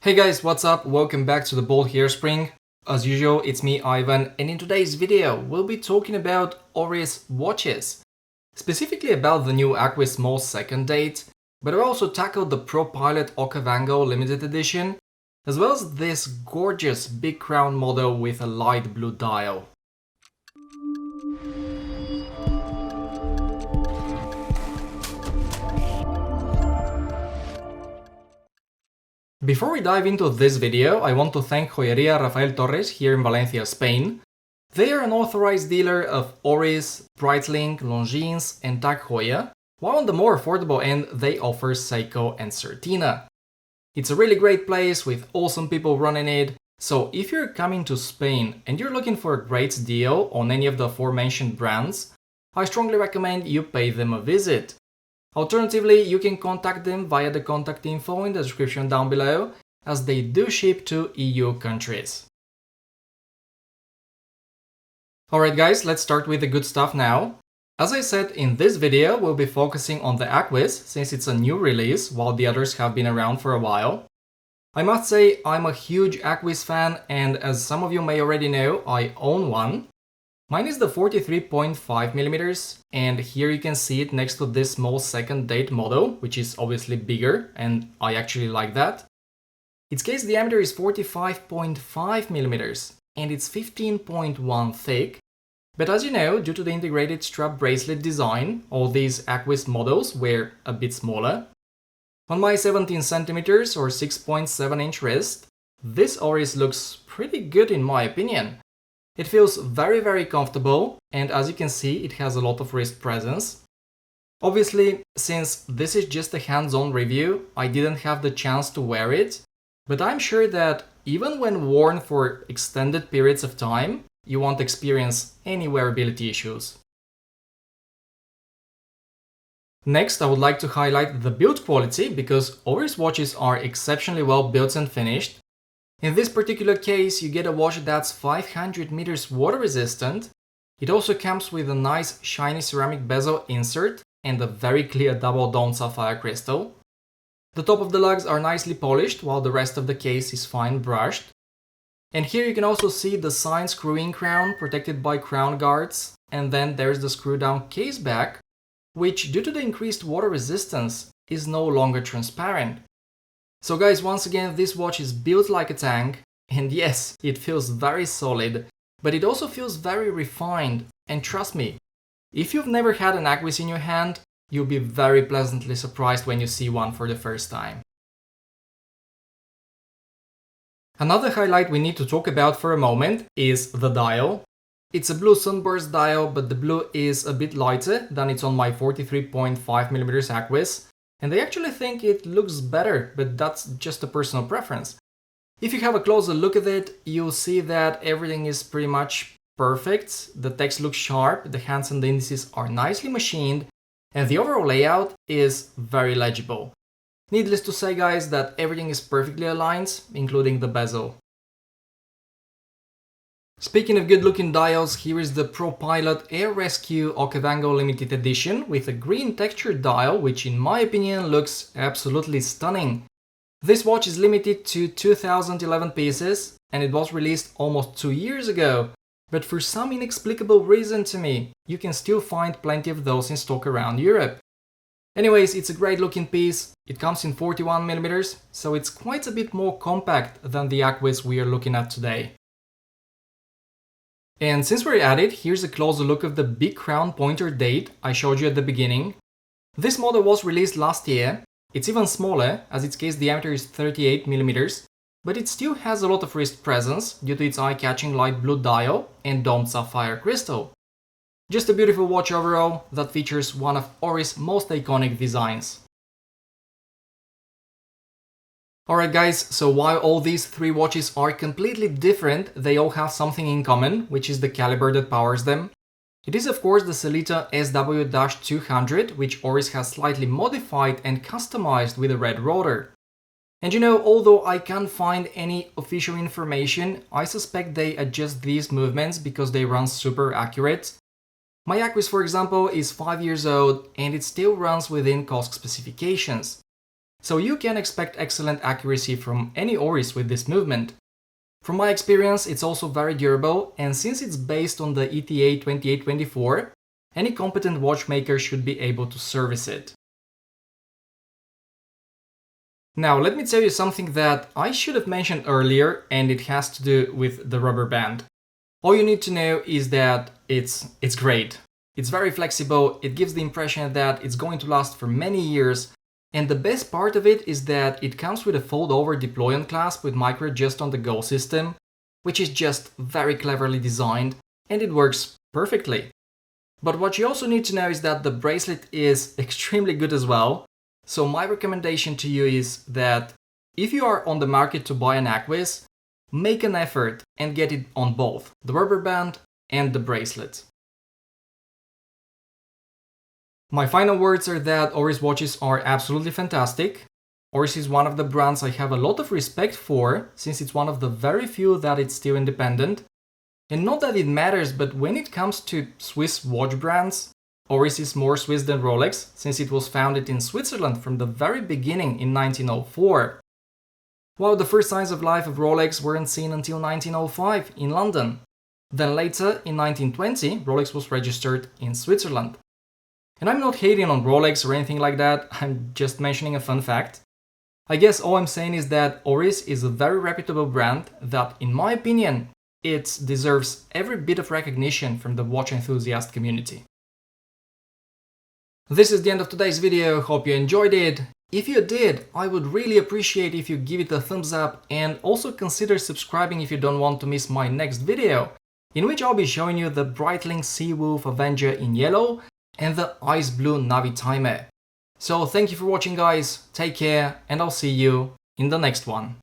Hey guys, what's up? Welcome back to the Bold Hairspring. As usual, it's me, Ivan, and in today's video, we'll be talking about Oris watches. Specifically about the new Aquis Small second date, but I also tackled the Pro Pilot Okavango Limited Edition, as well as this gorgeous big crown model with a light blue dial. Before we dive into this video, I want to thank Joyeria Rafael Torres here in Valencia, Spain. They are an authorized dealer of Oris, Breitling, Longines and Tag Heuer, while on the more affordable end they offer Seiko and Certina. It's a really great place with awesome people running it, so if you're coming to Spain and you're looking for a great deal on any of the aforementioned brands, I strongly recommend you pay them a visit. Alternatively, you can contact them via the contact info in the description down below, as they do ship to EU countries. Alright guys, let's start with the good stuff now. As I said, in this video we'll be focusing on the Aquis, since it's a new release, while the others have been around for a while. I must say, I'm a huge Aquis fan, and as some of you may already know, I own one. Mine is the 43.5mm, and here you can see it next to this small second date model, which is obviously bigger, and I actually like that. Its case diameter is 45.5mm, and it's 15.1 thick, but as you know, due to the integrated strap bracelet design, all these Aquis models were a bit smaller. On my 17cm or 6.7-inch wrist, this Oris looks pretty good in my opinion. It feels very comfortable, and as you can see, it has a lot of wrist presence. Obviously, since this is just a hands-on review, I didn't have the chance to wear it, but I'm sure that even when worn for extended periods of time, you won't experience any wearability issues. Next, I would like to highlight the build quality, because Oris watches are exceptionally well built and finished. In this particular case, you get a watch that's 500 meters water resistant. It also comes with a nice shiny ceramic bezel insert and a very clear double dome sapphire crystal. The top of the lugs are nicely polished, while the rest of the case is fine brushed. And here you can also see the signed screw-in crown protected by crown guards, and then there's the screw-down case back, which due to the increased water resistance is no longer transparent. So guys, once again, this watch is built like a tank, and yes, it feels very solid, but it also feels very refined, and trust me, if you've never had an Aquis in your hand, you'll be very pleasantly surprised when you see one for the first time. Anotother highlight we need to talk about for a moment is the dial. It's a blue sunburst dial, but the blue is a bit lighter than it's on my 43.5mm Aquis. And I actually think it looks better, but that's just a personal preference. If you have a closer look at it, you'll see that everything is pretty much perfect. The text looks sharp, the hands and the indices are nicely machined, and the overall layout is very legible. Needless to say, guys, that everything is perfectly aligned, including the bezel. Speaking of good-looking dials, here is the Pro Pilot Air Rescue Okavango Limited Edition with a green textured dial, which in my opinion looks absolutely stunning. This watch is limited to 2011 pieces, and it was released almost 2 years ago, but for some inexplicable reason to me, you can still find plenty of those in stock around Europe. Anyways, it's a great looking piece. It comes in 41mm, so it's quite a bit more compact than the Aquis we are looking at today. And since we're at it, here's a closer look of the big crown pointer date I showed you at the beginning. This model was released last year. It's even smaller, as its case diameter is 38mm, but it still has a lot of wrist presence due to its eye-catching light blue dial and domed sapphire crystal. Just a beautiful watch overall that features one of Oris' most iconic designs. Alright guys, so while all these three watches are completely different, they all have something in common, which is the caliber that powers them. It is of course the Sellita SW-200, which Oris has slightly modified and customized with a red rotor. And you know, although I can't find any official information, I suspect they adjust these movements because they run super accurate. My Aquis, for example, is 5 years old and it still runs within COSC specifications. So you can expect excellent accuracy from any Oris with this movement. From my experience, it's also very durable, and since it's based on the ETA 2824, any competent watchmaker should be able to service it. Now, let me tell you something that I should have mentioned earlier, and it has to do with the rubber band. All you need to know is that it's great. It's very flexible, it gives the impression that it's going to last for many years, and the best part of it is that it comes with a fold-over deploy-on clasp with micro adjust on the go system, which is just very cleverly designed, and it works perfectly. But what you also need to know is that the bracelet is extremely good as well. So my recommendation to you is that if you are on the market to buy an Aquis, make an effort and get it on both, the rubber band and the bracelet. My final words are that Oris watches are absolutely fantastic. Oris is one of the brands I have a lot of respect for, since it's one of the very few that it's still independent. And not that it matters, but when it comes to Swiss watch brands, Oris is more Swiss than Rolex, since it was founded in Switzerland from the very beginning in 1904. While the first signs of life of Rolex weren't seen until 1905 in London. Then later, in 1920, Rolex was registered in Switzerland. And I'm not hating on Rolex or anything like that, I'm just mentioning a fun fact. I guess all I'm saying is that Oris is a very reputable brand that, in my opinion, it deserves every bit of recognition from the watch enthusiast community. This is the end of today's video, hope you enjoyed it. If you did, I would really appreciate if you give it a thumbs up and also consider subscribing if you don't want to miss my next video, in which I'll be showing you the Breitling Seawolf Avenger in yellow and the ice blue Navi Timer. So thank you for watching guys, take care, and I'll see you in the next one.